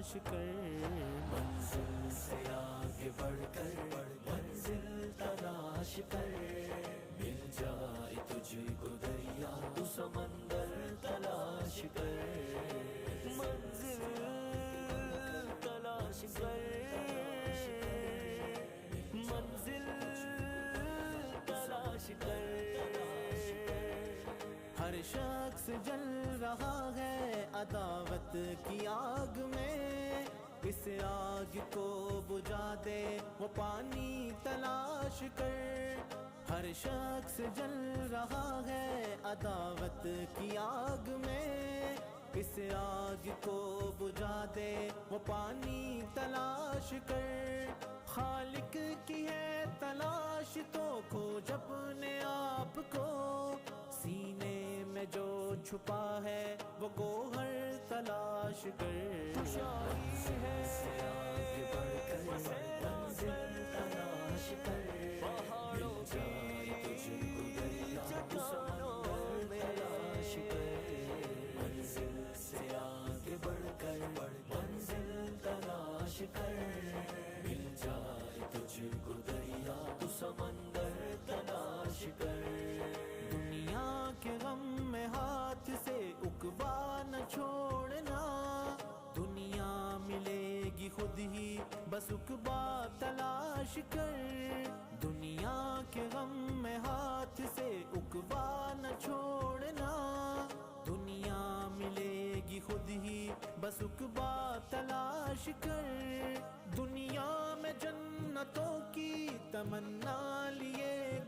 تلاش کر، منزل سے آگے بڑھ کر منزل تلاش کر، مل جائے تجھ کو دریا تو سمندر تلاش کر، منزل تلاش کر، منزل تلاش کر۔ ہر شخص جل رہا ہے عداوت کی آگ میں، اس آگ کو بجھا دے وہ پانی تلاش کر۔ ہر شخص جل رہا ہے عداوت کی آگ میں، اس آگ کو بجھا دے وہ پانی تلاش کر۔ خالق کی ہے تلاش تو کھوج اپنے آپ کو، سینے میں جو چھپا ہے وہ گوہر تلاش کر۔ منزل سے آگے بڑھ کر منزل تلاش کر، پہاڑوں مل جائے تجھ کو دریا تو سمندر تلاش کر، منزل سے آگے بڑھ کر منزل تلاش کر، مل جائے تجھ کو دریا تو سمندر تلاش کر۔ دنیا کے غم میں ہاتھ سے عقبہ نہ چھوڑنا، دنیا ملے گی خود ہی بس عقبہ تلاش کر۔ دنیا کے غم میں ہاتھ سے عقبہ نہ چھوڑنا، دنیا ملے گی خود ہی بس عقبہ تلاش کر۔ دنیا میں جنتوں کی تمنا لیے